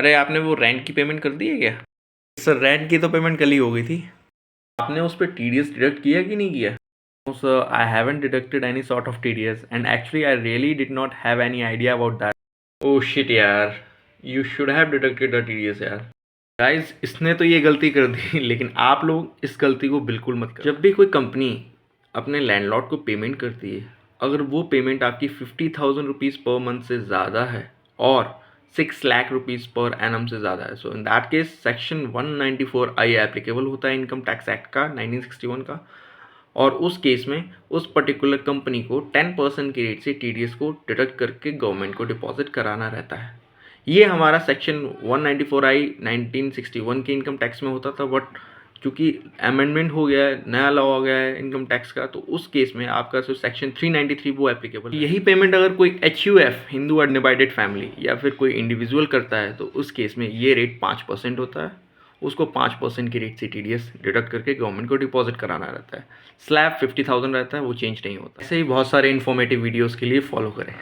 अरे आपने वो रेंट की पेमेंट कर दी है क्या? सर रेंट की तो पेमेंट कल ही हो गई थी। आपने उस पर टीडीएस डिडक्ट किया कि नहीं किया? No sir, I haven't deducted any sort of TDS and actually I really did not have any idea about that. Oh shit यार, you should have deducted the TDS यार। गाइस इसने तो ये गलती कर दी लेकिन आप लोग इस गलती को बिल्कुल मत करो। जब भी कोई कंपनी अपने लैंडलॉर्ड को पेमेंट करती है, अगर वो पेमेंट आपकी 50,000 रुपीज़ पर मंथ से ज़्यादा है और 6 लाख रुपीज़ पर एनम से ज़्यादा है, so in that case section 194I applicable होता है इनकम टैक्स एक्ट का 1961 का। और उस केस में उस पर्टिकुलर कंपनी को 10% के रेट से टीडीएस को डिडक्ट करके गवर्नमेंट को डिपॉजिट कराना रहता है। ये हमारा सेक्शन 194I 1961 के इनकम टैक्स में होता था, बट चूँकि अमेंडमेंट हो गया है, नया लॉ हो गया है इनकम टैक्स का, तो उस केस में आपका जो सेक्शन 393 वो एप्लीकेबल। यही पेमेंट अगर कोई HUF हिंदू अनडिवाइडेड फैमिली या फिर कोई इंडिविजुअल करता है तो उस केस में ये रेट 5% होता है। उसको 5% की रेट से TDS डिडक्ट करके गवर्नमेंट को डिपॉजिट कराना रहता है। स्लैब 50,000 रहता है, वो चेंज नहीं होता। ऐसे ही बहुत सारे इन्फॉर्मेटिव वीडियोज़ के लिए फॉलो करें।